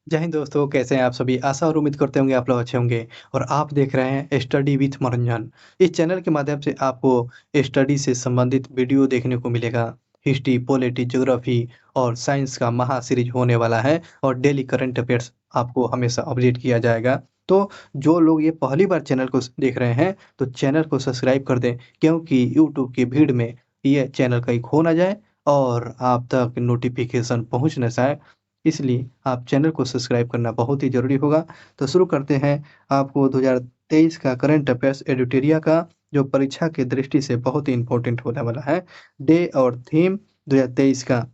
जय हिंद दोस्तों, कैसे हैं आप सभी? आशा और उम्मीद करते होंगे आप लोग अच्छे होंगे और आप देख रहे हैं स्टडी विथ मनोरंजन। इस चैनल के माध्यम से आपको स्टडी से संबंधित वीडियो देखने को मिलेगा। हिस्ट्री, पॉलिटी, ज्योग्राफी और साइंस का महा सीरीज होने वाला है और डेली करंट अफेयर्स आपको हमेशा अपडेट किया जाएगा। तो जो लोग ये पहली बार चैनल को देख रहे हैं, तो चैनल को सब्सक्राइब कर दें क्योंकि यूट्यूब की भीड़ में ये चैनल कहीं खो ना जाए और आप तक नोटिफिकेशन पहुँच ना जाए। इसलिए आप चैनल को सब्सक्राइब करना बहुत ही ज़रूरी होगा। तो शुरू करते हैं आपको 2023 का करंट अफेयर्स एडिटोरिया का जो परीक्षा की दृष्टि से बहुत ही इम्पोर्टेंट होने वाला है। डे और थीम 2023 का।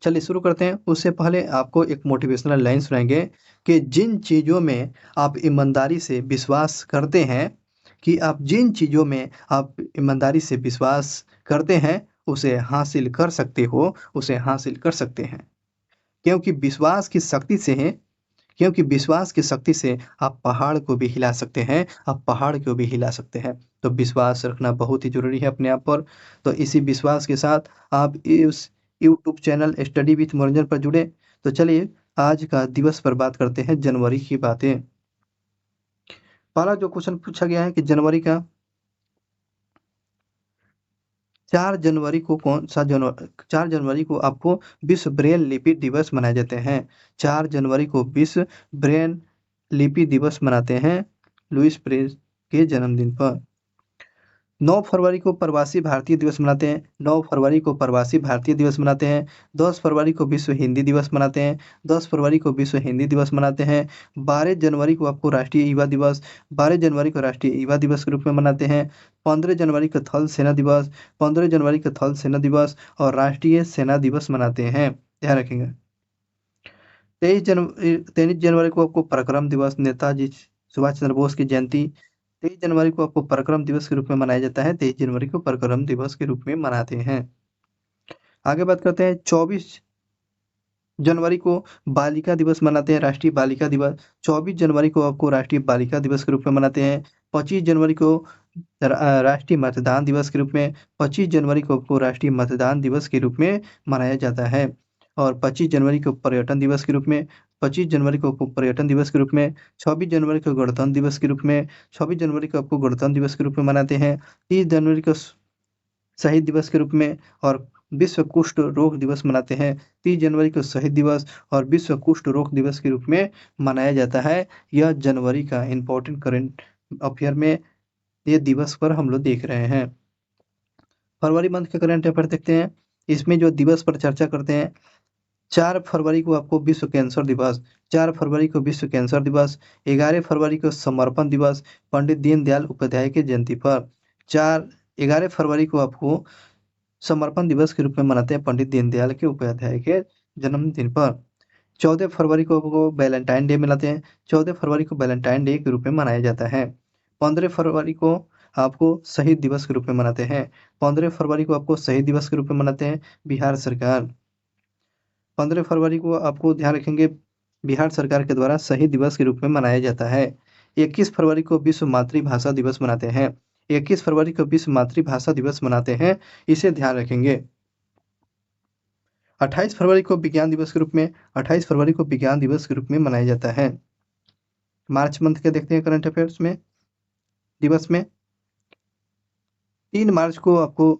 चलिए शुरू करते हैं। उससे पहले आपको एक मोटिवेशनल लाइन सुनाएँगे कि जिन चीज़ों में आप ईमानदारी से विश्वास करते हैं कि आप जिन चीज़ों में आप ईमानदारी से विश्वास करते हैं, उसे हासिल कर सकते हो, उसे हासिल कर सकते हैं। क्योंकि विश्वास की शक्ति से है क्योंकि विश्वास की शक्ति से आप पहाड़ को भी हिला सकते हैं, आप पहाड़ को भी हिला सकते हैं। तो विश्वास रखना बहुत ही ज़रूरी है अपने आप पर। तो इसी विश्वास के साथ आप इस यूट्यूब चैनल स्टडी विथ मनोरंजन पर जुड़े। तो चलिए आज का दिवस पर बात करते हैं, जनवरी की बातें। पहला जो क्वेश्चन पूछा गया है कि जनवरी का 4 जनवरी को कौन-सा 4 जनवरी को आपको विश्व ब्रेल लिपि दिवस मनाए जाते हैं। 4 जनवरी को विश्व ब्रेल लिपि दिवस मनाते हैं, लुईस ब्रेल के जन्मदिन पर। 9 फरवरी को प्रवासी भारतीय दिवस मनाते हैं, 9 फरवरी को प्रवासी भारतीय दिवस मनाते हैं, 10 फरवरी को विश्व हिंदी दिवस मनाते हैं, 10 फरवरी को विश्व हिंदी दिवस मनाते हैं, 12 जनवरी को आपको राष्ट्रीय युवा दिवस, 12 जनवरी को राष्ट्रीय युवा दिवस के रूप में मनाते हैं, 15 जनवरी को थल सेना दिवस, 15 जनवरी को थल सेना दिवस और राष्ट्रीय सेना दिवस मनाते हैं। ध्यान रखेंगे। 23 जनवरी को आपको पराक्रम दिवस, नेताजी सुभाष चंद्र बोस की जयंती। 23 जनवरी को आपको पराक्रम दिवस के रूप में मनाया जाता है, 23 जनवरी को पराक्रम दिवस के रूप में मनाते हैं। आगे बात करते हैं, 24 जनवरी को बालिका दिवस मनाते हैं, राष्ट्रीय बालिका दिवस। 24 जनवरी को आपको राष्ट्रीय बालिका दिवस के रूप में मनाते हैं। 25 जनवरी को राष्ट्रीय मतदान दिवस के रूप में, 25 जनवरी को आपको राष्ट्रीय मतदान दिवस के रूप में मनाया जाता है। और 25 जनवरी को पर्यटन दिवस के रूप में, 25 जनवरी को आपको पर्यटन दिवस के रूप में, 26 जनवरी को गणतंत्र दिवस के रूप में, 26 जनवरी को आपको गणतंत्र दिवस के रूप में मनाते हैं। 30 जनवरी को शहीद दिवस के रूप में और विश्व कुष्ठ रोग दिवस मनाते हैं। 30 जनवरी को शहीद दिवस और विश्व कुष्ठ रोग दिवस के रूप में मनाया जाता है। यह जनवरी का इम्पोर्टेंट करंट अफेयर में ये दिवस पर हम लोग देख रहे हैं। फरवरी मंथ का करंट अफेयर देखते हैं। इसमें जो दिवस पर चर्चा करते हैं, 4 फरवरी को आपको विश्व कैंसर दिवस, 4 फरवरी को विश्व कैंसर दिवस, 11 फरवरी को समर्पण दिवस, पंडित दीनदयाल उपाध्याय की जयंती पर। 11 फरवरी को आपको समर्पण दिवस के रूप में मनाते हैं, पंडित दीनदयाल के उपाध्याय के जन्मदिन पर। 14 फरवरी को आपको वैलेंटाइन डे मनाते हैं, 14 फरवरी को वैलेंटाइन डे के रूप में मनाया जाता है। 15 फरवरी को आपको शहीद दिवस के रूप में मनाते हैं, 15 फरवरी को आपको शहीद दिवस के रूप में मनाते हैं बिहार सरकार। 15 फरवरी को आपको ध्यान रखेंगे, बिहार सरकार के द्वारा शहीद दिवस के रूप में मनाया जाता है। 21 फरवरी को विश्व मातृभाषा दिवस मनाते हैं, 21 फरवरी को विश्व मातृभाषा दिवस मनाते हैं, इसे ध्यान रखेंगे। 28 फरवरी को विज्ञान दिवस के रूप में, 28 फरवरी को विज्ञान दिवस के रूप में मनाया जाता है। मार्च मंथ के देखते हैं करंट अफेयर्स में दिवस में। 3 मार्च को आपको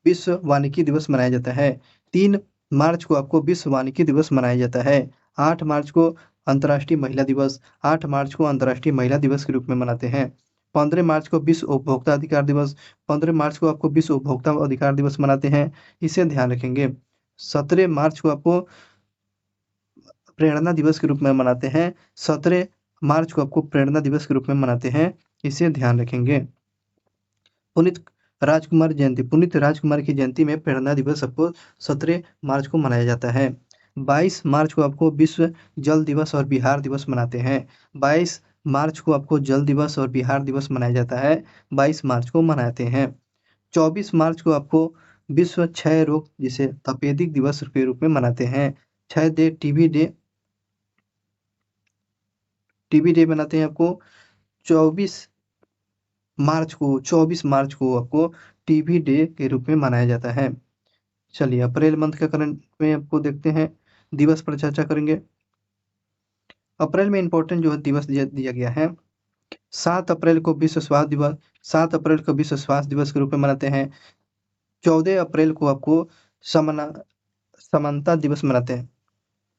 विश्व वानिकी दिवस मनाया जाता है, 3 मार्च को आपको विश्व वानिकी दिवस मनाया जाता है। 8 मार्च को अंतर्राष्ट्रीय महिला दिवस, 8 मार्च को अंतर्राष्ट्रीय महिला दिवस के रूप में मनाते हैं। 15 मार्च को विश्व उपभोक्ता अधिकार दिवस, 15 मार्च को आपको विश्व उपभोक्ता अधिकार दिवस मनाते हैं, इसे ध्यान रखेंगे। 17 मार्च को आपको प्रेरणा दिवस के रूप में मनाते हैं, 17 मार्च को आपको प्रेरणा दिवस के रूप में मनाते हैं, इसे ध्यान रखेंगे। पुनीत राजकुमार जयंती, पुनीत राजकुमार की जयंती में प्रेरणा दिवस आपको 17 मार्च को मनाया जाता है। 22 मार्च को आपको विश्व जल दिवस और बिहार दिवस मनाते हैं, 22 मार्च को आपको जल दिवस और बिहार दिवस मनाया जाता है, 22 मार्च को मनाते हैं। 24 मार्च को आपको विश्व क्षय रोग जिसे तपेदिक दिवस के रूप में मनाते हैं, क्षय डे, टीबी डे मनाते हैं आपको। 24 मार्च को आपको टीबी डे के रूप में मनाया जाता है। चलिए अप्रैल मंथ का करंट में आपको देखते हैं, दिवस पर चर्चा करेंगे। अप्रैल में इंपॉर्टेंट जो दिवस दिया गया है, 7 अप्रैल को विश्व स्वास्थ्य दिवस, 7 अप्रैल को विश्व स्वास्थ्य दिवस के रूप में मनाते हैं। 14 अप्रैल को आपको समना समानता दिवस मनाते हैं।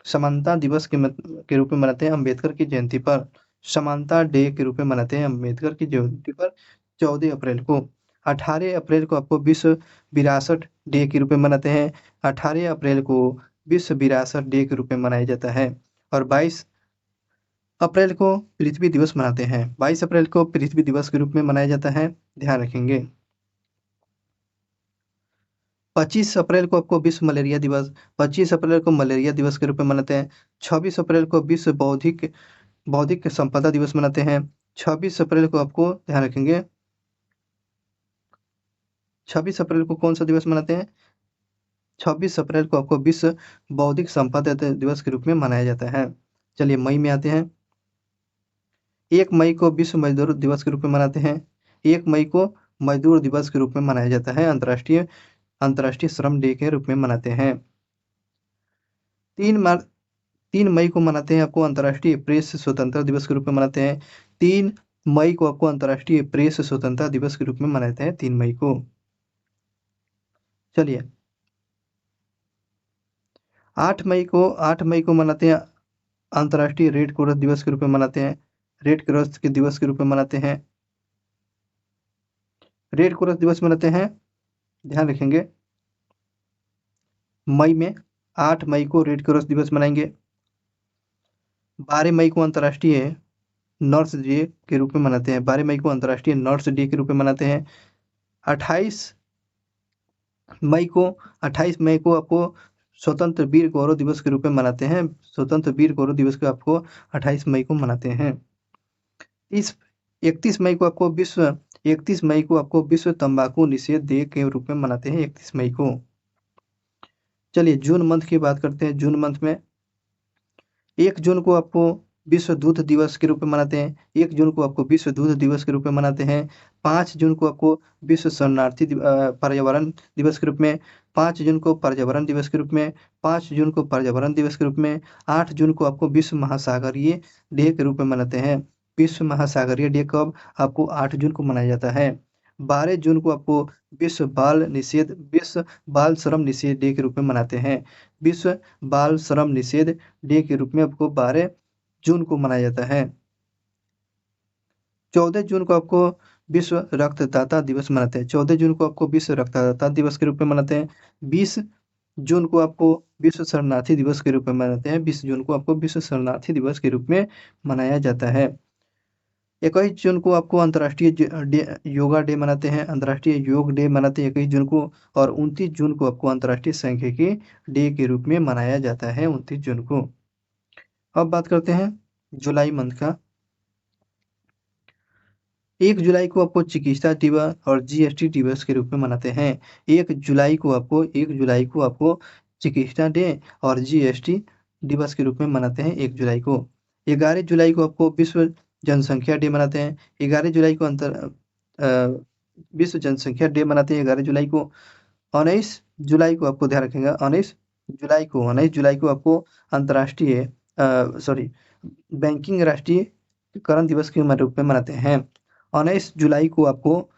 समानता दिवस के रूप में मनाते हैं अम्बेडकर की जयंती पर। समानता डे के रूप में मनाते हैं अम्बेडकर की जयंती पर 14 अप्रैल को। 18 अप्रैल को आपको विश्व विरासत डे के रूप में मनाते हैं। 18 अप्रैल को विश्व विरासत डे के रूप में मनाया जाता है। और 22 अप्रैल को पृथ्वी दिवस मनाते हैं। 22 अप्रैल को पृथ्वी दिवस के रूप में मनाया जाता है, ध्यान रखेंगे। 25 अप्रैल को आपको विश्व मलेरिया दिवस, 25 अप्रैल को मलेरिया दिवस के रूप में मनाते हैं। 26 अप्रैल को विश्व बौद्धिक बौद्धिक संपदा दिवस मनाते हैं। 26 अप्रैल को आपको ध्यान रखेंगे, 26 अप्रैल को कौन सा दिवस मनाते हैं? 26 अप्रैल को आपको विश्व बौद्धिक संपदा दिवस के रूप में मनाया जाता है। चलिए मई में आते हैं। 1 मई को विश्व मजदूर दिवस के रूप में मनाते हैं। 1 मई को मजदूर दिवस के रूप में मनाया जाता है, अंतर्राष्ट्रीय श्रम डे के रूप में मनाते हैं। 3 मई को मनाते हैं आपको अंतर्राष्ट्रीय प्रेस स्वतंत्रता दिवस के रूप में मनाते हैं। 3 मई को आपको अंतर्राष्ट्रीय प्रेस स्वतंत्रता दिवस के रूप में मनाते हैं, 3 मई को। चलिए 8 मई को मनाते हैं अंतर्राष्ट्रीय रेड क्रॉस दिवस के रूप में मनाते हैं। रेड क्रॉस के दिवस के रूप में मनाते हैं। रेड क्रॉस दिवस मनाते हैं, ध्यान रखेंगे। मई में 8 मई को रेड क्रॉस दिवस मनाएंगे। 12 मई को अंतर्राष्ट्रीय नर्स डे के रूप में मनाते हैं। 12 मई को अंतर्राष्ट्रीय नर्स डे के रूप में मनाते हैं। 28 मई को 28 मई को आपको स्वतंत्र वीर गौरव दिवस के रूप में मनाते हैं। स्वतंत्र वीर गौरव दिवस को आपको 28 मई को मनाते हैं। 31 मई को आपको विश्व तंबाकू निषेध डे के रूप में मनाते हैं, 31 मई को। चलिए जून मंथ की बात करते हैं। जून मंथ में 1 जून को आपको विश्व दूध दिवस के रूप में मनाते हैं। 1 जून को आपको विश्व दूध दिवस के रूप में मनाते हैं। 5 जून को आपको विश्व शरणार्थी पर्यावरण दिवस के रूप में, 5 जून को पर्यावरण दिवस के रूप में, 5 जून को पर्यावरण दिवस के रूप में, 8 जून को आपको विश्व महासागरीय डे के रूप में मनाते हैं। विश्व महासागरीय डे कब? आपको 8 जून को मनाया जाता है। 12 जून को आपको विश्व बाल श्रम निषेध डे के रूप में मनाते हैं। विश्व बाल श्रम निषेध डे के रूप में आपको 12 जून को मनाया जाता है। 14 जून को आपको विश्व रक्तदाता दिवस मनाते हैं। 14 जून को आपको विश्व रक्तदाता दिवस के रूप में मनाते हैं। 20 जून को आपको विश्व शरणार्थी दिवस के रूप में मनाते हैं। 20 जून को आपको विश्व शरणार्थी दिवस के रूप में मनाया जाता है। 21 जून को आपको योगा डे मनाते हैं, अंतर्राष्ट्रीय योग डे मनाते हैं 21 जून को। और 29 जून को आपको अंतर्राष्ट्रीय सांख्यिकी डे के रूप में मनाया जाता है, 29 जून को। अब बात करते हैं जुलाई मंथ का। 1 जुलाई को आपको चिकित्सा दिवस और जीएसटी दिवस के रूप में मनाते हैं। 1 जुलाई को आपको चिकित्सा डे और जीएसटी दिवस के रूप में मनाते हैं 1 जुलाई को। 11 जुलाई को आपको विश्व जनसंख्या डे मनाते हैं। 11 जुलाई को विश्व जनसंख्या डे मनाते हैं 11 जुलाई को। 19 जुलाई को आपको ध्यान रखेंगे, 19 जुलाई को आपको अंतर्राष्ट्रीय बैंकिंग राष्ट्रीयकरण दिवस के रूप में मनाते हैं। 19 जुलाई को आपको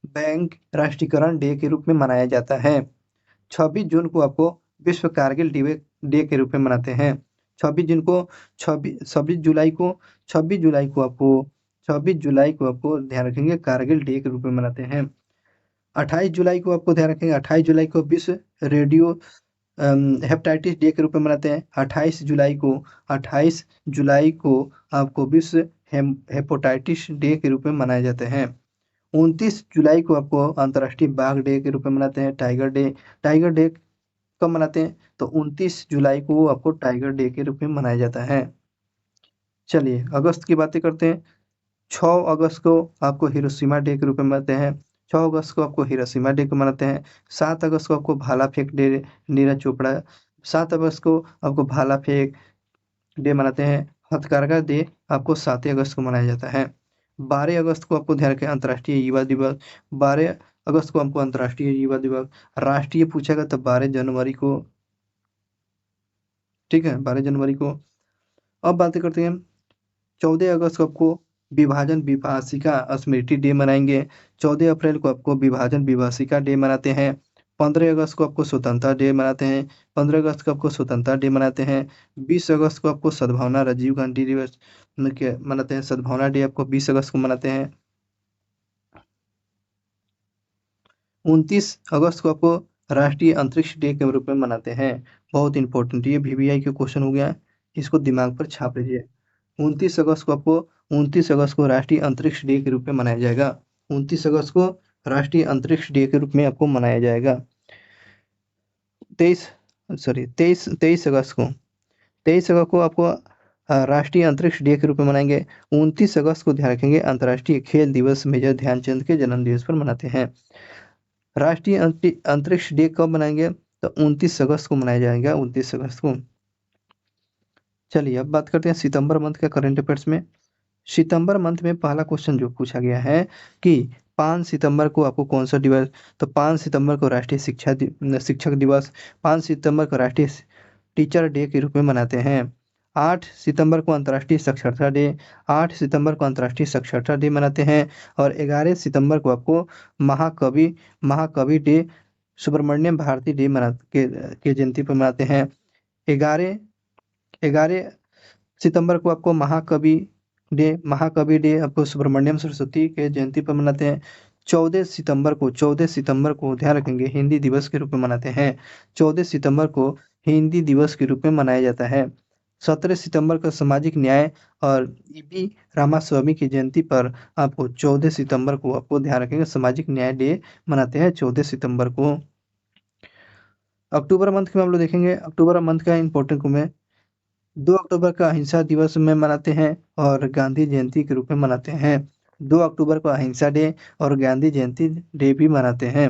बैंक राष्ट्रीयकरण डे के रूप में मनाया जाता है। 26 जून को आपको विश्व कारगिल डे के रूप में मनाते हैं। 26 जुलाई को आपको ध्यान रखेंगे कारगिल डे के रूप में मनाते हैं। 28 जुलाई को आपको ध्यान रखेंगे, 28 जुलाई को विश्व रेडियो हेपेटाइटिस डे के रूप में मनाते हैं। 28 जुलाई को आपको विश्व हेपेटाइटिस डे के रूप में मनाए जाते हैं। 29 जुलाई को आपको अंतर्राष्ट्रीय बाघ डे के रूप में मनाते हैं, टाइगर डे कब मनाते हैं? तो 29 जुलाई को आपको टाइगर डे के रूप में मनाया जाता है। चलिए अगस्त की बातें करते हैं। 6 अगस्त को आपको हिरोशिमा डे के रूप में मनाते हैं। 6 अगस्त को आपको हिरोशिमा डे को मनाते हैं। 7 अगस्त को आपको भाला फेंक डे, नीरज चोपड़ा। 7 अगस्त को आपको भाला फेंक डे मनाते हैं। हथकरघा डे आपको 7 अगस्त को मनाया जाता है। 12 अगस्त को आपको ध्यान रखें अंतर्राष्ट्रीय युवा दिवस। 12 अगस्त को आपको अंतर्राष्ट्रीय युवा दिवस। राष्ट्रीय पूछेगा तो 12 जनवरी को, ठीक है, 12 जनवरी को। अब बातें करते हैं 14 अगस्त को आपको विभाजन विभाषिका स्मृति डे मनाएंगे। 14 अप्रैल को आपको विभाजन विभाषिका डे मनाते हैं। 15 अगस्त को आपको स्वतंत्रता डे मनाते हैं। 15 अगस्त को आपको स्वतंत्रता डे मनाते हैं। 20 अगस्त को आपको सद्भावना राजीव गांधी दिवस मनाते हैं। सद्भावना डे आपको 20 अगस्त को मनाते हैं। 29 अगस्त को आपको राष्ट्रीय अंतरिक्ष डे के रूप में मनाते हैं। बहुत इंपॉर्टेंट, ये VVI के क्वेश्चन हो गया, इसको दिमाग पर छाप लीजिए। 29 अगस्त को राष्ट्रीय अंतरिक्ष डे के रूप में मनाया जाएगा। 29 अगस्त को राष्ट्रीय अंतरिक्ष डे के रूप में आपको मनाया जाएगा। 23 अगस्त को 23 अगस्त को आपको राष्ट्रीय अंतरिक्ष डे के रूप में मनाएंगे। 29 अगस्त को ध्यान रखेंगे अंतर्राष्ट्रीय खेल दिवस मेजर ध्यानचंद के जन्म दिवस पर मनाते हैं। राष्ट्रीय अंतरिक्ष डे कब मनाएंगे? तो 29 अगस्त को मनाया जाएगा। 29 अगस्त को। चलिए अब बात करते हैं सितंबर मंथ का करंट अफेयर्स में। सितंबर मंथ में पहला क्वेश्चन जो पूछा गया है कि 5 सितंबर को आपको कौन सा दिवस, तो 5 सितंबर को राष्ट्रीय शिक्षक दिवस, 5 सितंबर को राष्ट्रीय टीचर डे के रूप में मनाते हैं। 8 सितंबर को अंतर्राष्ट्रीय साक्षरता डे, 8 सितंबर को अंतर्राष्ट्रीय साक्षरता डे मनाते हैं। और 11 सितंबर को आपको महाकवि डे, सुब्रमण्यम भारती डे के जयंती पर मनाते हैं। 11 सितंबर को आपको महाकवि डे आपको सुब्रमण्यम सरस्वती के जयंती पर मनाते हैं। 14 सितंबर को ध्यान रखेंगे हिंदी दिवस के रूप में मनाते हैं। 14 सितंबर को हिंदी दिवस के रूप में मनाया जाता है। 17 सितंबर को सामाजिक न्याय और ईबी रामास्वामी की जयंती पर आपको 14 सितंबर को आपको ध्यान रखेंगे सामाजिक न्याय डे मनाते हैं 14 सितंबर को। अक्टूबर मंथ में हम लोग देखेंगे, अक्टूबर मंथ का इंपॉर्टेंट में 2 अक्टूबर का अहिंसा दिवस में मनाते हैं और गांधी जयंती के रूप में मनाते हैं। 2 अक्टूबर को अहिंसा डे और गांधी जयंती डे भी मनाते हैं।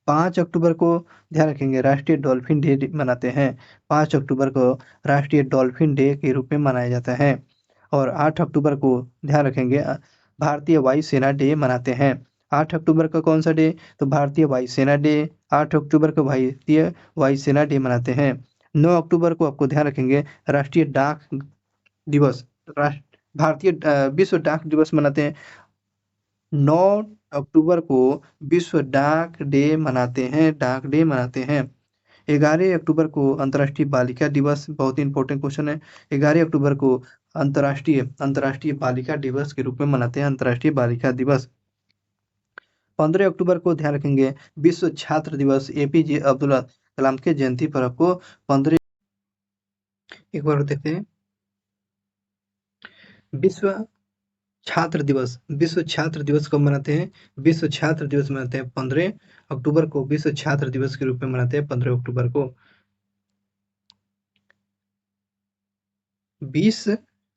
5 अक्टूबर को ध्यान रखेंगे राष्ट्रीय डॉल्फिन डे मनाते हैं। 5 अक्टूबर को राष्ट्रीय डॉल्फिन डे के रूप में मनाया जाता है। और 8 अक्टूबर को ध्यान रखेंगे भारतीय वायुसेना डे मनाते हैं। 8 अक्टूबर का कौन सा डे? तो भारतीय वायुसेना डे। 8 अक्टूबर को भारतीय वायुसेना डे मनाते हैं। 9 अक्टूबर को आपको ध्यान रखेंगे राष्ट्रीय डाक दिवस, भारतीय विश्व डाक दिवस मनाते हैं। 9 अक्टूबर को विश्व डाक डे मनाते हैं, डाक डे मनाते हैं। 11 अक्टूबर को अंतर्राष्ट्रीय बालिका दिवस, बहुत ही इंपॉर्टेंट क्वेश्चन है। 11 अक्टूबर को अंतर्राष्ट्रीय बालिका दिवस के रूप में मनाते हैं, अंतर्राष्ट्रीय बालिका दिवस। 15 अक्टूबर को ध्यान रखेंगे विश्व छात्र दिवस, APJ अब्दुल कलाम के जयंती पर आपको 15 एक बार देखते हैं विश्व छात्र दिवस कब मनाते हैं? विश्व छात्र दिवस मनाते हैं 15 अक्टूबर को, विश्व छात्र दिवस के रूप में मनाते हैं 15 अक्टूबर को। 20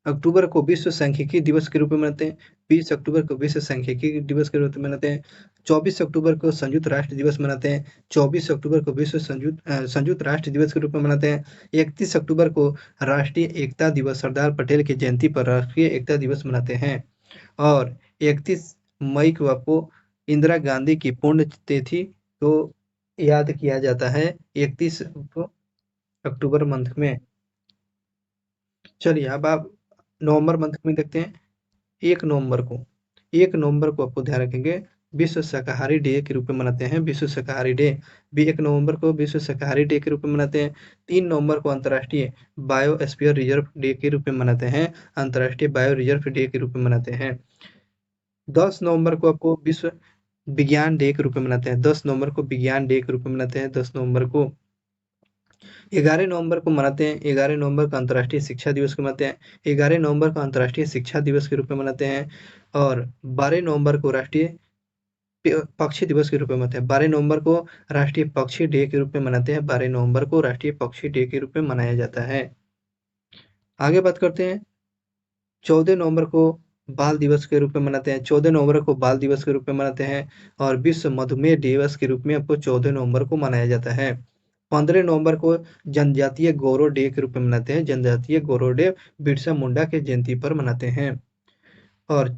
अक्टूबर को विश्व सांख्यिकी दिवस के रूप में मनाते हैं। 20 अक्टूबर को विश्व सांख्यिकी दिवस के रूप में मनाते हैं। 24 अक्टूबर को संयुक्त राष्ट्र दिवस मनाते हैं। 24 अक्टूबर को विश्व संयुक्त राष्ट्र दिवस के रूप में मनाते हैं। 31 अक्टूबर को राष्ट्रीय एकता दिवस, सरदार पटेल की जयंती पर राष्ट्रीय एकता दिवस मनाते हैं। और 31 मई को आपको इंदिरा गांधी की पुण्यतिथि को याद किया जाता है 31 अक्टूबर मंथ में। चलिए अब आप नवंबर मंथ में देखते हैं। 1 नवंबर को आपको ध्यान रखेंगे विश्व शाकाहारी डे के रूप में मनाते हैं, विश्व शाकाहारी डे भी 1 नवंबर को विश्व शाकाहारी डे के रूप में मनाते हैं। 3 नवंबर को अंतर्राष्ट्रीय बायोस्फीयर रिजर्व डे के रूप में मनाते हैं, अंतर्राष्ट्रीय बायो रिजर्व डे के रूप में मनाते हैं। 10 नवंबर को आपको विश्व विज्ञान डे के रूप में मनाते हैं, 10 नवंबर को विज्ञान डे के रूप में मनाते हैं 10 नवंबर को। 11 नवंबर को मनाते हैं, 11 नवंबर को अंतर्राष्ट्रीय शिक्षा दिवस को मनाते हैं, 11 नवंबर को अंतर्राष्ट्रीय शिक्षा दिवस के रूप में मनाते हैं। और 12 नवंबर को राष्ट्रीय पक्षी दिवस के रूप में मनाते हैं, 12 नवंबर को राष्ट्रीय पक्षी डे के रूप में मनाते हैं, 12 नवंबर को राष्ट्रीय पक्षी डे के रूप में मनाया जाता है। आगे बात करते हैं 14 नवंबर को बाल दिवस के रूप में मनाते हैं, 14 नवंबर को बाल दिवस के रूप में मनाते हैं। और विश्व मधुमेह दिवस के रूप में आपको 14 नवंबर को मनाया जाता है। 15 नवंबर को जनजातीय गौरव डे के रूप में मनाते हैं, जनजातीय गौरव डे बिरसा मुंडा के जयंती पर मनाते हैं। और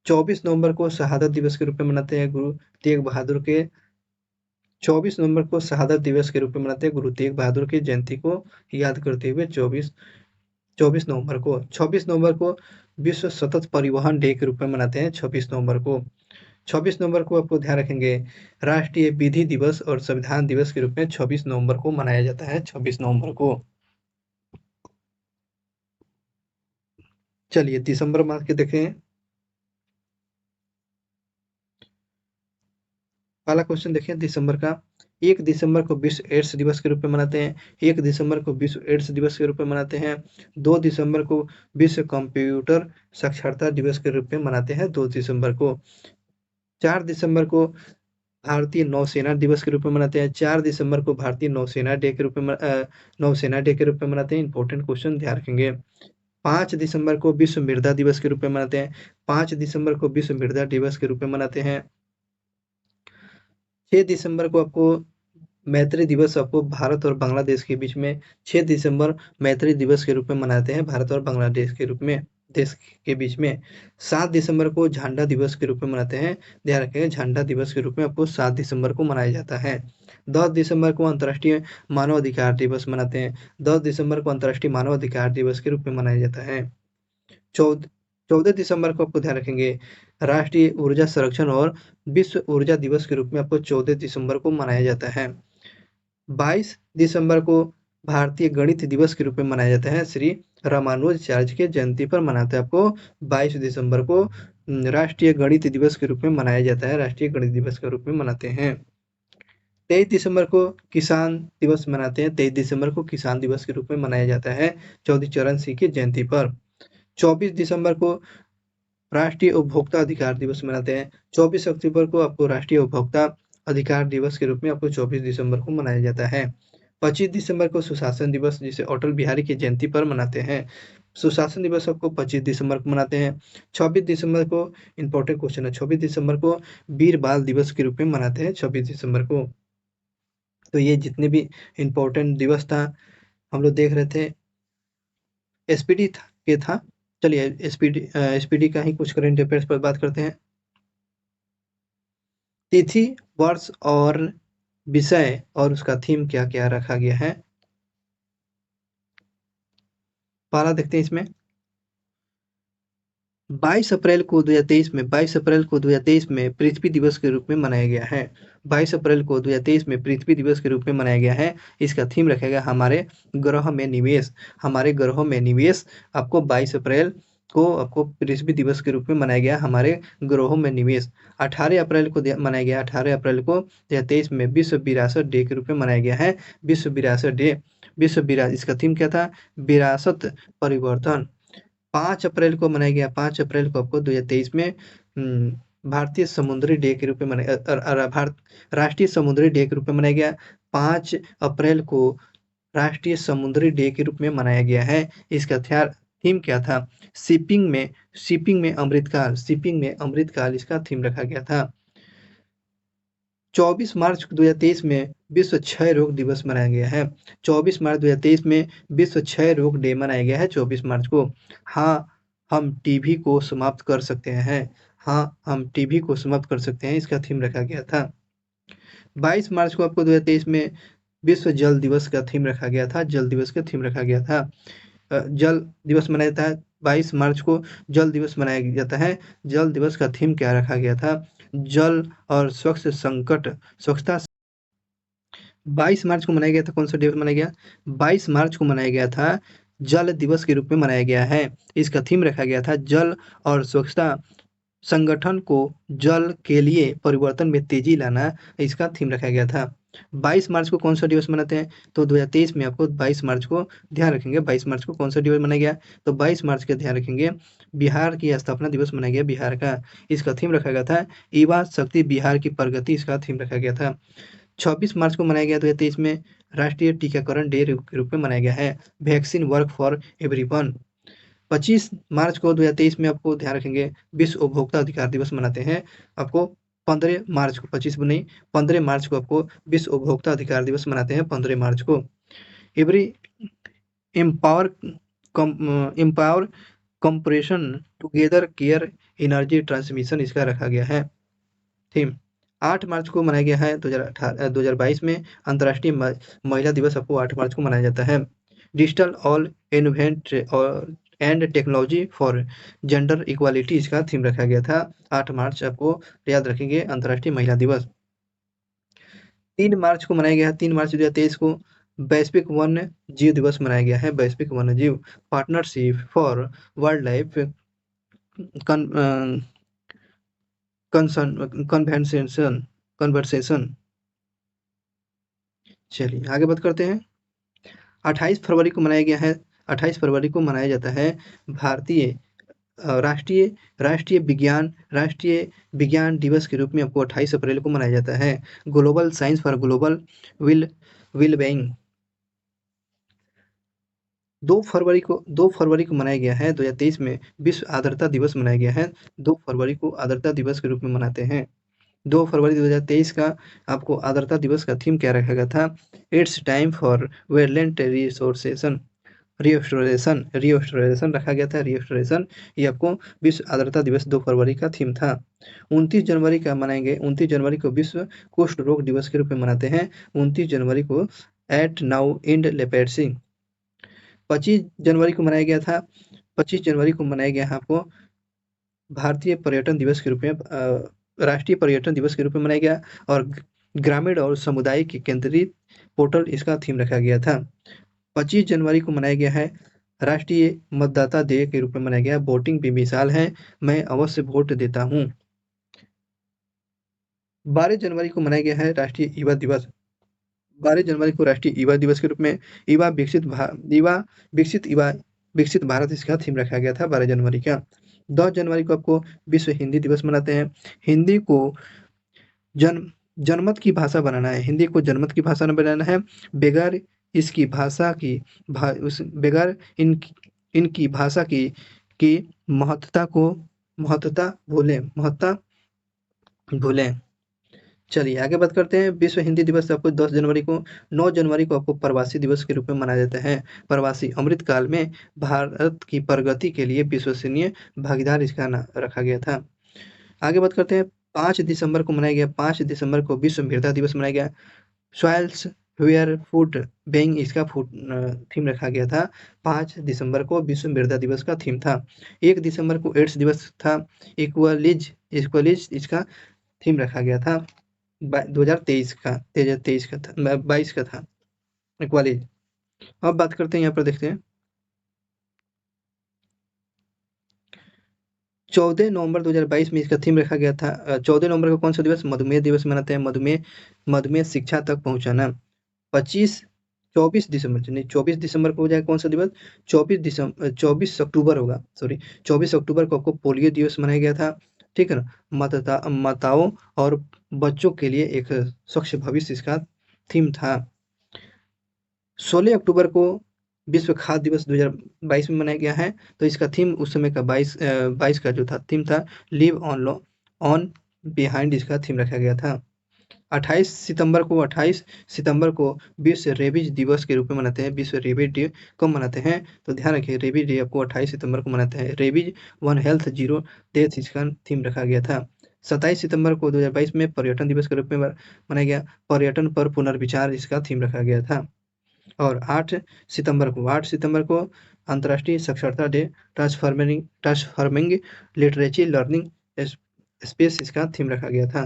24 नवंबर को शहादत दिवस के रूप में मनाते हैं, गुरु तेग बहादुर के 24 नवंबर को शहादत दिवस के रूप में मनाते हैं, गुरु तेग बहादुर की जयंती को याद करते हुए 24 24 नवंबर को। 26 नवंबर को विश्व सतत परिवहन डे के रूप में मनाते हैं 26 नवंबर को। 26 नवंबर को आपको ध्यान रखेंगे राष्ट्रीय विधि दिवस और संविधान दिवस के रूप में 26 नवंबर को मनाया जाता है 26 नवंबर को। चलिए दिसंबर माह के देखें। पहला क्वेश्चन देखें दिसंबर का। 1 दिसंबर को विश्व एड्स दिवस के रूप में मनाते हैं। 1 दिसंबर को विश्व एड्स दिवस के रूप में मनाते हैं। 2 दिसंबर को विश्व कंप्यूटर साक्षरता दिवस के रूप में मनाते हैं 2 दिसंबर को। 4 दिसंबर को भारतीय नौसेना दिवस के रूप में मनाते हैं। 4 दिसंबर को भारतीय नौसेना डे के रूप में नौसेना डे के रूप में मनाते हैं। इंपॉर्टेंट क्वेश्चन ध्यान रखेंगे। 5 दिसंबर को विश्व मृदा दिवस के रूप में मनाते हैं। 5 दिसंबर को विश्व मृदा दिवस के रूप में मनाते हैं। 6 दिसंबर को आपको मैत्री दिवस आपको भारत और बांग्लादेश के बीच में 6 दिसंबर मैत्री दिवस के रूप में मनाते हैं भारत और बांग्लादेश के रूप में देश के बीच में। 7 दिसंबर को झंडा दिवस के रूप में मनाते हैं। ध्यान रखें झंडा दिवस के रूप में आपको 7 दिसंबर को मनाया जाता है। 10 दिसंबर को अंतर्राष्ट्रीय मानव अधिकार दिवस मनाते हैं। 10 दिसंबर को अंतर्राष्ट्रीय मानव अधिकार दिवस के रूप में मनाया जाता है। 14 दिसंबर को आपको ध्यान रखेंगे राष्ट्रीय ऊर्जा संरक्षण और विश्व ऊर्जा दिवस के रूप में आपको 14 दिसंबर को मनाया जाता है। 22 दिसंबर को भारतीय गणित दिवस के रूप में मनाया जाता है। श्री रामानुजाचार्य के जयंती पर मनाते हैं आपको 22 दिसंबर को राष्ट्रीय गणित दिवस के रूप में मनाया जाता है। राष्ट्रीय गणित दिवस के रूप में मनाते हैं। 23 दिसंबर को किसान दिवस मनाते हैं। 23 दिसंबर को किसान दिवस के रूप में मनाया जाता है चौधरी चरण सिंह की जयंती पर। 24 दिसंबर को राष्ट्रीय उपभोक्ता अधिकार दिवस मनाते हैं। 24 अक्टूबर को आपको राष्ट्रीय उपभोक्ता अधिकार दिवस के रूप में आपको 24 दिसंबर को मनाया जाता है। 25 दिसंबर को सुशासन दिवस जिसे अटल बिहारी की जयंती पर मनाते हैं। सुशासन दिवस आपको 25 दिसंबर को मनाते हैं। 26 दिसंबर को इंपॉर्टेंट क्वेश्चन है 26 दिसंबर को वीर बाल दिवस के रूप में मनाते हैं 26 दिसंबर को। तो ये जितने भी इंपॉर्टेंट दिवस था हम लोग देख रहे थे एसपीडी के था। चलिए एसपीडी का ही कुछ करंट अफेयर्स पर बात करते हैं। तिथि वर्ष और विषय और उसका थीम क्या क्या रखा गया है। पहला देखते हैं इसमें 22 अप्रैल को 2023 में 22 अप्रैल को 2023 में पृथ्वी दिवस के रूप में मनाया गया है। 22 अप्रैल को 2023 में पृथ्वी दिवस के रूप में मनाया गया है। इसका थीम रखा गया हमारे ग्रह में निवेश। हमारे ग्रहों में निवेश आपको 22 अप्रैल को आपको पृथ्वी दिवस के रूप में मनाया गया हमारे ग्रहों में निवेश। 18 अप्रैल को मनाया गया 18 अप्रैल को 2023 में विश्व विरासत डे के रूप में मनाया गया है। विश्व विरासत डे इसका थीम क्या था विरासत परिवर्तन। 5 अप्रैल को मनाया गया 5 अप्रैल को आपको 2023 में भारतीय समुद्री डे के रूप में मनाया राष्ट्रीय समुद्री डे के रूप में मनाया गया। 5 अप्रैल को राष्ट्रीय समुद्री डे के रूप में मनाया गया है। इसका थीम क्या था शिपिंग में अमृतकाल इसका थीम रखा गया था। 24 मार्च 2023 में विश्व क्षय रोग दिवस मनाया गया है। 24 मार्च 2023 में विश्व क्षय रोग डे मनाया गया है 24 मार्च को। हाँ हम टीबी को समाप्त कर सकते हैं। हाँ हम टीबी को समाप्त कर सकते हैं इसका थीम रखा गया था। 22 मार्च को आपको 2023 में विश्व जल दिवस का थीम रखा गया था। जल दिवस का थीम रखा गया था। जल दिवस मनाया जाता है 22 मार्च को जल दिवस मनाया जाता है। जल दिवस का थीम क्या रखा गया था जल और स्वच्छता। 22 मार्च को मनाया गया था कौन सा दिवस मनाया गया 22 मार्च को मनाया गया था जल दिवस के रूप में मनाया गया है। इसका थीम रखा गया था जल और स्वच्छता संगठन को जल के लिए परिवर्तन में तेजी लाना इसका थीम रखा गया था। 22 मार्च को कौन सा दिवस मनाते हैं तो 2023 में आपको 22 मार्च को ध्यान रखेंगे 22 मार्च को कौन सा दिवस मनाया गया तो 22 मार्च का ध्यान रखेंगे बिहार की स्थापना दिवस मनाया गया बिहार का। इसका थीम रखा गया था युवा शक्ति बिहार की प्रगति इसका थीम रखा गया था। 26 मार्च को मनाया गया 2023 में राष्ट्रीय टीकाकरण डे के रूप में मनाया गया है वैक्सीन वर्क फॉर एवरीवन। 25 मार्च को 2023 में आपको ध्यान रखेंगे विश्व उपभोक्ता अधिकार दिवस मनाते हैं। आपको 15 मार्च को 25 नहीं 15 मार्च को आपको विश्व उपभोक्ता अधिकार दिवस मनाते हैं 15 मार्च को। Every empower compression together care energy transmission इसका रखा गया है थीम। 8 मार्च को मनाया गया है 2022 में अंतर्राष्ट्रीय महिला दिवस आपको 8 मार्च को मनाया जाता है। डिजिटल ऑल इन्वेंट और and technology for gender equality इसका थीम रखा गया था। 8 मार्च आपको याद रखेंगे अंतर्राष्ट्रीय महिला दिवस। 3 मार्च को मनाया गया है, 3 मार्च 2023 को वैश्विक वन्य जीव दिवस मनाया गया है। वैश्विक वन्य जीव partnership for wild life convention conversation. चलिए आगे बात करते हैं। 28 फरवरी को मनाया गया है, 28 फरवरी को मनाया जाता है भारतीय राष्ट्रीय राष्ट्रीय विज्ञान दिवस के रूप में आपको 28 अप्रैल को मनाया जाता है। Global science for global will will being 2 फरवरी को मनाया गया है। 2023 में विश्व आर्द्रता दिवस मनाया गया है। 2 फरवरी को आर्द्रता दिवस के रूप में मनाते हैं। 2 फरवरी 2023 का आपको आर्द्रता दिवस का थीम क्या रखा गया था? It's time for wetland restoration रखा गया था। रिस्टोरेशन ये आपको विश्व आर्द्रता दिवस 2 फरवरी का थीम था। 29 जनवरी का मनाएंगे, 29 जनवरी को विश्व कुष्ठ रोग दिवस के रूप में मनाते हैं। 29 जनवरी को एट नाउ इंड लेपेडसी। 25 जनवरी को मनाया गया था, 25 जनवरी को मनाया गया है आपको भारतीय पर्यटन दिवस के रूप में राष्ट्रीय पर्यटन दिवस के रूप में मनाया गया और ग्रामीण और सामुदायिक केंद्रित पोर्टल इसका थीम रखा गया था। 25 जनवरी को मनाया गया है राष्ट्रीय मतदाता डे के रूप में मनाया गया। वोटिंग बेमिसाल है, मैं अवश्य वोट देता हूँ। 12 जनवरी को मनाया गया है राष्ट्रीय युवा दिवस। 12 जनवरी को राष्ट्रीय युवा दिवस के रूप में युवा विकसित भारत इसका थीम रखा गया था 12 जनवरी का। 10 जनवरी को आपको विश्व हिंदी दिवस मनाते हैं। हिंदी को जनमत की भाषा बनाना है, हिंदी को जनमत की भाषा बनाना है। बगैर इसकी भाषा की बगैर इनकी भाषा की महत्ता भूलें। चलिए आगे बात करते हैं। विश्व हिंदी दिवस आपको 10 जनवरी को, 9 जनवरी को आपको प्रवासी दिवस के रूप में मनाया जाता है। प्रवासी अमृतकाल में भारत की प्रगति के लिए विश्वसनीय भागीदार इसका रखा गया था। आगे बात करते हैं। 5 दिसंबर को मनाया गया, 5 दिसंबर को विश्व मृदा दिवस मनाया गया। सॉइल्स वेयर फूड बेइंग इसका थीम रखा गया था। 5 दिसंबर को विश्व मृदा दिवस का थीम था। 1 दिसंबर को एड्स दिवस था। इक्वलिज इसका थीम रखा गया था। 2023 का 22 का था इक्वालिज। अब बात करते हैं, यहाँ पर देखते हैं 14 नवंबर 2022 में इसका थीम रखा गया था। 14 नवंबर को कौन सा दिवस? मधुमेह दिवस मनाते हैं। मधुमेह शिक्षा तक पहुंचाना। 24 दिसंबर को हो जाएगा कौन सा दिवस? 24 अक्टूबर होगा, सॉरी 24 अक्टूबर को आपको पोलियो दिवस मनाया गया था। ठीक है ना। माताओं और बच्चों के लिए एक स्वच्छ भविष्य इसका थीम था। 16 अक्टूबर को विश्व खाद्य दिवस 2022 में मनाया गया है। तो इसका थीम उस समय का 22 का जो था थीम था लिव ऑन बिहाइंड इसका थीम रखा गया था। 28 सितंबर को विश्व रेबीज दिवस के रूप में मनाते हैं। विश्व रेबीज डे कब मनाते हैं? तो ध्यान रखिए रेबीज डे आपको 28 सितंबर को मनाते हैं। Rabies one health zero death इसका थीम रखा गया था। 27 सितंबर को 2022 में पर्यटन दिवस के रूप में मनाया गया। पर्यटन पर पुनर्विचार इसका थीम रखा गया था। और 8 सितंबर को अंतर्राष्ट्रीय साक्षरता day transforming literature learning space इसका थीम रखा गया था।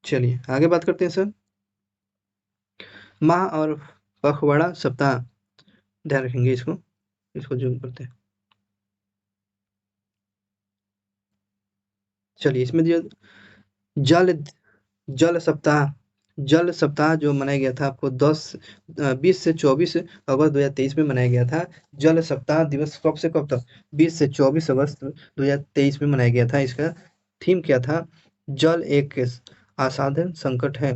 चलिए आगे बात करते हैं सर। माह और पखवाड़ा सप्ताह, ध्यान रखेंगे इसको जूम करते हैं। चलिए इसमें जो जल सप्ताह जो मनाया गया था आपको 20 से 24 अगस्त 2023 में मनाया गया था। जल सप्ताह दिवस कब से कब तक? 20 से 24 अगस्त 2023 में मनाया गया था। इसका थीम क्या था? जल एक असाधारण संकट है।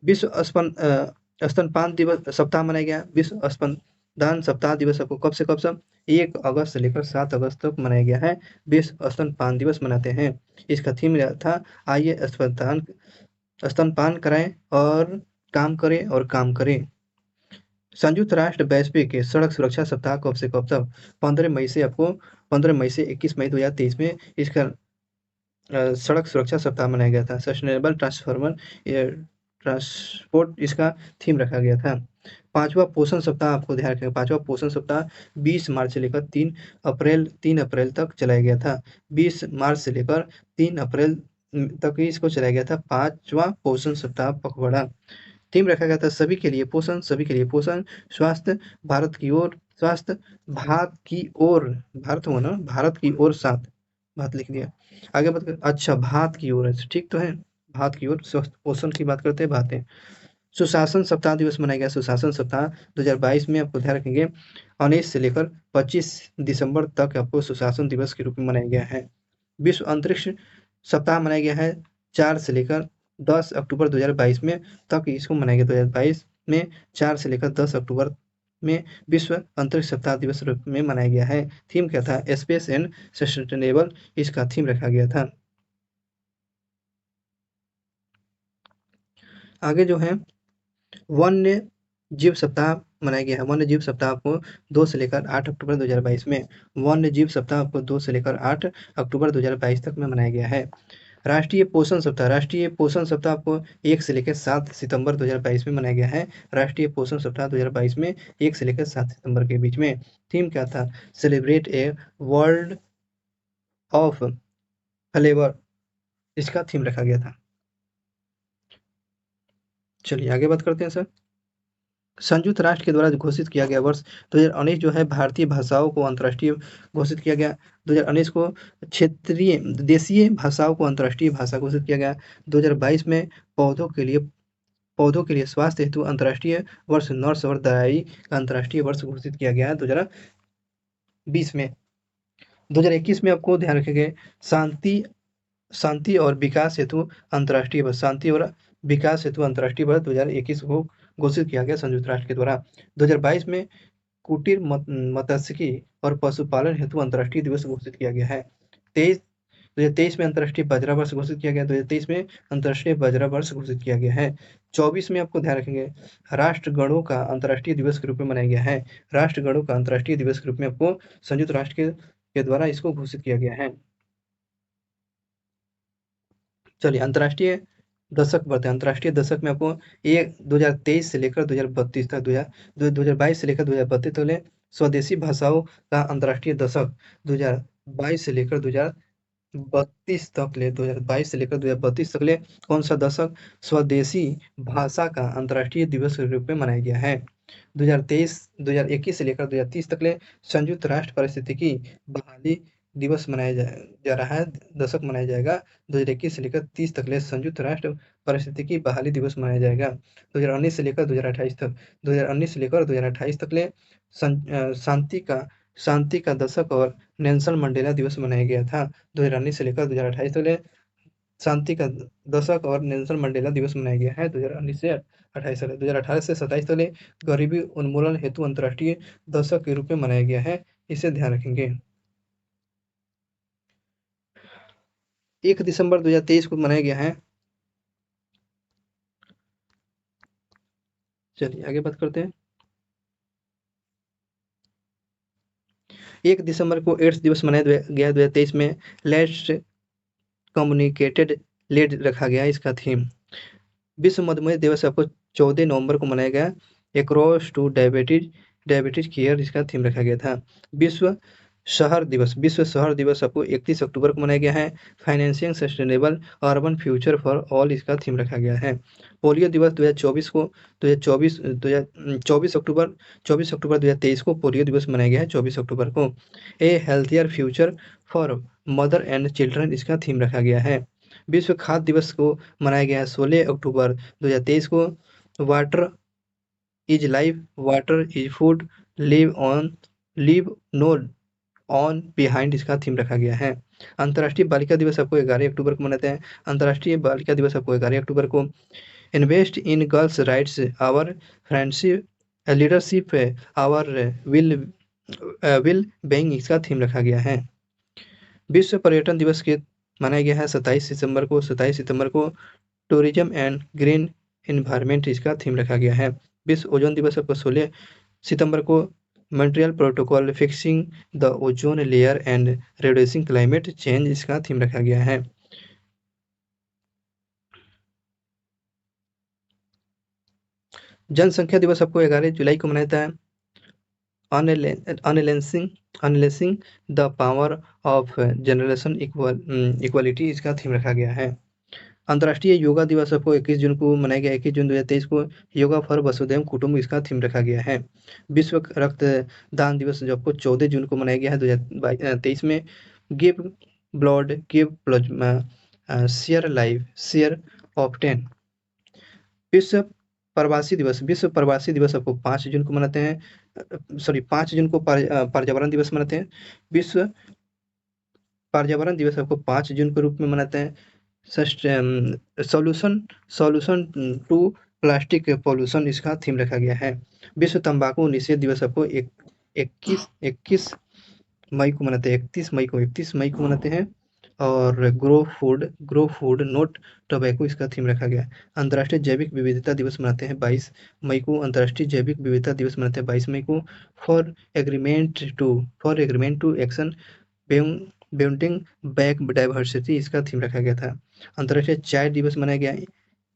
विश्व स्तनपान दिवस सप्ताह मनाया गया। विश्व स्तनपान सप्ताह दिवस आपको कब से कब तक? 1 अगस्त से लेकर 7 अगस्त तक मनाया गया है। विश्व स्तनपान दिवस मनाते हैं। इसका थीम था आइए स्तनपान कराएं और काम करें। संयुक्त राष्ट्र वैश्विक सड़क सुरक्षा सप्ताह कब से कब तक? 15 मई से 21 मई 2023 में इसका सड़क सुरक्षा सप्ताह मनाया गया था। सस्टेनेबल ट्रांसपोर्ट इसका थीम रखा गया था। पांचवा पोषण सप्ताह आपको ध्यान रखना, पांचवा पोषण सप्ताह 20 मार्च से लेकर 3 अप्रैल तक चलाया गया था। 20 मार्च से लेकर 3 अप्रैल तक ही इसको चलाया गया था, पांचवा पोषण सप्ताह पखवाड़ा। थीम रखा गया था सभी के लिए पोषण, सभी के लिए पोषण, स्वास्थ्य भारत की ओर, स्वास्थ्य भारत की ओर, भारत हो ना, भारत की ओर साथ, बात लिख दिया। आगे बात कर, अच्छा भात की ओर है, ठीक तो है, भात की ओर, स्वस्थ पोषण की बात करते हैं, भाते। सुशासन सप्ताह दिवस मनाया गया, सुशासन सप्ताह 2022 में आपको ध्यान रखेंगे 19 से लेकर 25 दिसंबर तक आपको सुशासन दिवस के रूप में मनाया गया है। विश्व अंतरिक्ष सप्ताह मनाया गया है 4 से लेकर 10 अक्टूबर 2022 में तक इसको मनाया गया। 2022 में 4 से लेकर 10 अक्टूबर में विश्व अंतरिक्ष सप्ताह दिवस रूप में मनाया गया है। थीम क्या था? स्पेस एंड सस्टेनेबल इसका थीम रखा गया था। आगे जो है वन्य जीव सप्ताह मनाया गया है। वन्य जीव सप्ताह आपको 2 से लेकर 8 अक्टूबर 2022 में, वन्य जीव सप्ताह आपको 2 से लेकर 8 अक्टूबर 2022 तक में मनाया गया है। राष्ट्रीय पोषण सप्ताह, राष्ट्रीय पोषण सप्ताह आपको 1 से लेकर 7 सितंबर 2022 में मनाया गया है। राष्ट्रीय पोषण सप्ताह 2022 में 1 से लेकर 7 सितंबर के बीच में। थीम क्या था? Celebrate a world of flavour, इसका थीम रखा गया था। चलिए आगे बात करते हैं सर। संयुक्त राष्ट्र के द्वारा घोषित किया गया वर्ष 2019 जो है भारतीय भाषाओं को अंतर्राष्ट्रीय घोषित किया गया। 2019 को क्षेत्रीय देशीय भाषाओं को अंतर्राष्ट्रीय भाषा घोषित किया गया। 2022 में पौधों के लिए स्वास्थ्य हेतु अंतर्राष्ट्रीय वर्ष नर्स और दवाई का अंतर्राष्ट्रीय वर्ष घोषित किया गया है 2020 में। 2021 में आपको ध्यान रखेंगे शांति शांति और विकास हेतु अंतर्राष्ट्रीय वर्ष, शांति और विकास हेतु अंतर्राष्ट्रीय वर्ष 2021 को घोषित किया गया संयुक्त राष्ट्र के द्वारा। 2022 में कुटीर मत्स्यिकी और पशुपालन हेतु अंतर्राष्ट्रीय दिवस घोषित किया गया है। 2023 में अंतर्राष्ट्रीय बाजरा वर्ष घोषित किया गया। 2023 में अंतर्राष्ट्रीय बाजरा वर्ष घोषित किया गया है। 24 में आपको ध्यान रखेंगे राष्ट्रगणों का अंतर्राष्ट्रीय दिवस के रूप में मनाया गया है। राष्ट्रगणों का अंतर्राष्ट्रीय दिवस के रूप में आपको संयुक्त राष्ट्र के द्वारा इसको घोषित किया गया है। चलिए अंतर्राष्ट्रीय दशक बढ़ते हैं। अंतर्राष्ट्रीय दशक में आपको 2023 से लेकर 2032 तक 2022 से लेकर 2032 तक ले स्वदेशी भाषाओं का अंतर्राष्ट्रीय दशक 2022 से लेकर 2032 तक ले 2022 से लेकर 2032 तक ले कौन सा दशक? स्वदेशी भाषा का अंतर्राष्ट्रीय दिवस के रूप में मनाया गया है। 2021 से लेकर 2030 तक ले संयुक्त राष्ट्र पारिस्थितिकी बहाली दिवस मनाया जा रहा है, दशक मनाया जाएगा। 2021 से लेकर 30 तक ले संयुक्त राष्ट्र पारिस्थितिकी बहाली दिवस मनाया जाएगा। 2019 से लेकर 2028 तक 2019 से लेकर 2028 तक ले शांति का दशक और नेल्सन मंडेला दिवस मनाया गया था। 2019 से लेकर 2028 तक ले शांति का दशक और नेल्सन मंडेला दिवस मनाया गया है। 2019 से 28 तक 2018 से 27 तक ले गरीबी उन्मूलन हेतु अंतर्राष्ट्रीय दशक के रूप में मनाया गया है। इसे ध्यान रखेंगे। 1 दिसंबर 2023 को मनाया गया है। चलिए आगे बात करते हैं। 1 दिसंबर को एड्स दिवस मनाया गया 2023 में। लेट्स कम्युनिकेटेड लेड रखा गया इसका थीम। विश्व मधुमेह दिवस आपको 14 नवंबर को मनाया गया। एक्रॉस टू डायबिटीज केयर इसका थीम रखा गया था। विश्व शहर दिवस आपको 31 अक्टूबर को मनाया गया है। Financial sustainable urban future for all इसका थीम रखा गया है। पोलियो दिवस 2024 को 24 अक्टूबर 2023 को पोलियो दिवस मनाया गया है 24 अक्टूबर को। A healthier future for mother and children इसका थीम रखा गया है। विश्व खाद्य दिवस को मनाया गया है 16 अक्टूबर 2023 को। Water is life, water is food, live know on behind इसका थीम रखा गया है। अंतर्राष्ट्रीय बालिका दिवस आपको 11 अक्टूबर को मनाते हैं। अंतर्राष्ट्रीय बालिका दिवस आपको 11 अक्टूबर को। Invest in girls rights our friendship leadership our well being इसका थीम रखा गया है। विश्व पर्यटन दिवस के मनाया गया है 27 सितंबर को। टूरिज्म एंड ग्रीन एनवायरनमेंट इसका थीम रखा गया है। विश्व ओजोन दिवस आपको 16 सितंबर को। Montreal protocol fixing the ozone layer and reducing climate change इसका थीम रखा गया है। जनसंख्या दिवस आपको 11 जुलाई को मनाया जाता है। Unleashing the power of generation equality इसका थीम रखा गया है। अंतर्राष्ट्रीय योगा दिवस आपको 21 जून को मनाया गया। 21 जून 2023 को योगा फॉर वसुधैव कुटुंब इसका थीम रखा गया है। विश्व रक्तदान दिवस जो आपको 14 जून को मनाया गया है 2023 में। Give blood give plasma share life share of 10। विश्व प्रवासी दिवस आपको 5 जून को मनाते हैं। सॉरी 5 जून को पर्यावरण दिवस मनाते हैं। विश्व पर्यावरण दिवस आपको 5 जून के रूप में मनाते हैं। सॉल्यूशन टू प्लास्टिक पोल्यूशन इसका थीम रखा गया है। विश्व तंबाकू निषेध दिवस आपको 21 मई को मनाते हैं। 31 मई को मनाते हैं। और ग्रो फूड नोट टोबैको इसका थीम रखा गया है। अंतर्राष्ट्रीय जैविक विविधता दिवस मनाते हैं 22 मई को। अंतर्राष्ट्रीय जैविक विविधता दिवस मनाते हैं 22 मई को। For agreement to action building back diversity इसका थीम रखा गया था। अंतर्राष्ट्रीय चाय दिवस मनाया गया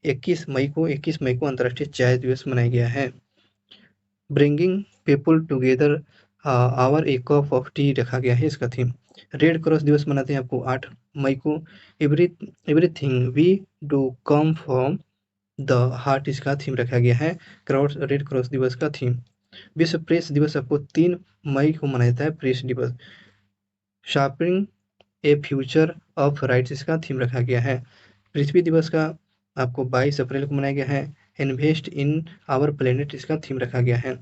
21 मई को। अंतर्राष्ट्रीय चाय दिवस मनाया गया है। Bringing people together over a cup of tea रखा गया है इसका थीम। रेड क्रॉस दिवस मनाते हैं आपको 8 मई को। Everything we do come from the heart इसका थीम रखा गया है। रेड क्रॉस दिवस का थीम। विश्व प्रेस दिवस आपको 3 मई को मनाया जाता है प्रेस दिवस। Sharping A future of rights इसका थीम रखा गया है। पृथ्वी दिवस का आपको 22 अप्रैल को मनाया गया है। इन्वेस्ट इन आवर प्लेनेट इसका थीम रखा गया है।